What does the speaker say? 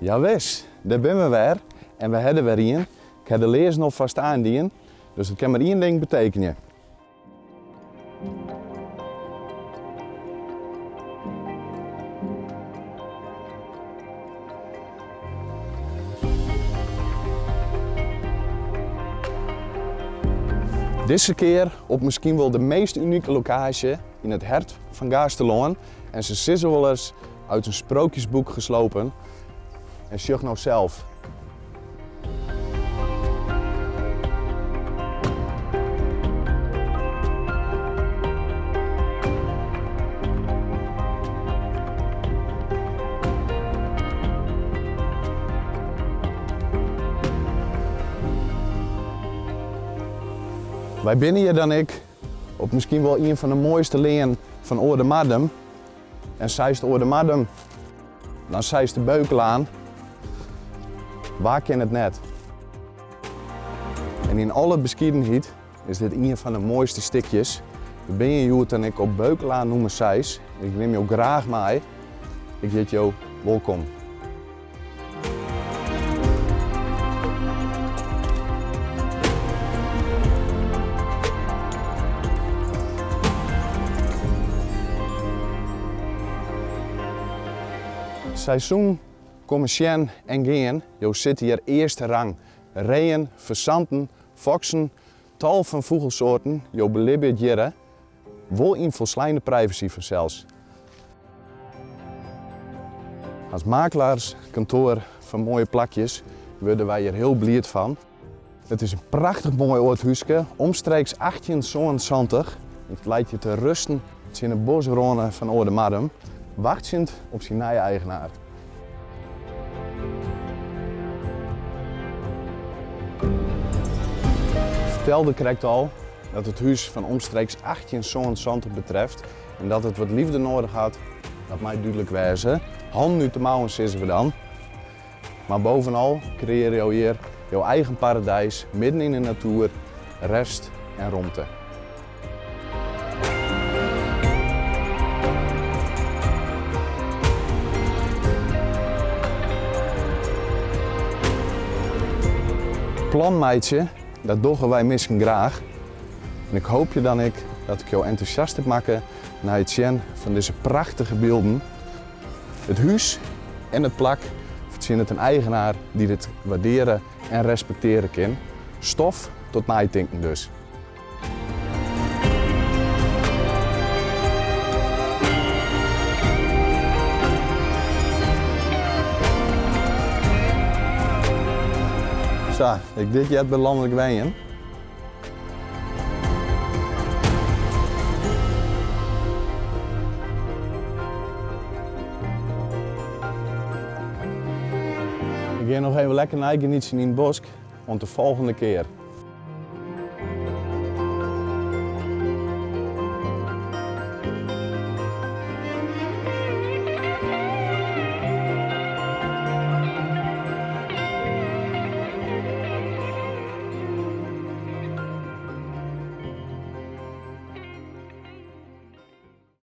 Ja wis, daar ben we weer. En we hebben weer een. Ik heb de lezen nog vast aandienen, dus het kan maar één ding betekenen. Deze keer op misschien wel de meest unieke locatie in het hart van Gasteloon. En ze is wel eens uit een sprookjesboek geslopen. En zie nou zelf. Wij binnen hier dan ik op misschien wel een van de mooiste leen van Oerdemadem. En zij de Oerdemadem, dan zij de Beukelaan. Waar ken het net? En in alle bescheidenheid is dit een van de mooiste stukjes. We ben je Joet en ik op Beukelaan noemen Sijs. Ik neem jou graag mee. Ik zeg jou welkom. Seizoen, commercien en geen, jou zit hier eerste rang. Reeën, verzanten, foksen, tal van vogelsoorten, jou belibbert hier. Wel in volslijnde privacy zelfs. Als makelaars, kantoor van mooie plakjes, worden wij hier heel blijd van. Het is een prachtig mooi oud huisje, omstreeks 1870. Het leidt je te rusten in de bosronen van Oerdemadem, wachtend op zijn nieuwe eigenaar. Ik vertelde correct al dat het huis van omstreeks 1870 betreft en dat het wat liefde nodig had, dat mij duidelijk wezen. Handen uit de mouwen zitten we dan. Maar bovenal creëer je hier jouw eigen paradijs midden in de natuur, rust en ruimte. Planmeidje, dat doen wij misschien graag. En ik hoop je dan dat ik jou enthousiast heb maken naar het zien van deze prachtige beelden. Het huis en het plak zien het een eigenaar die dit waarderen en respecteren kan. Stof tot naaitinken dus. Zo, ik dit jet bij landelijk wijn. Ik ga nog even lekker nagenieten in het bos, want de volgende keer.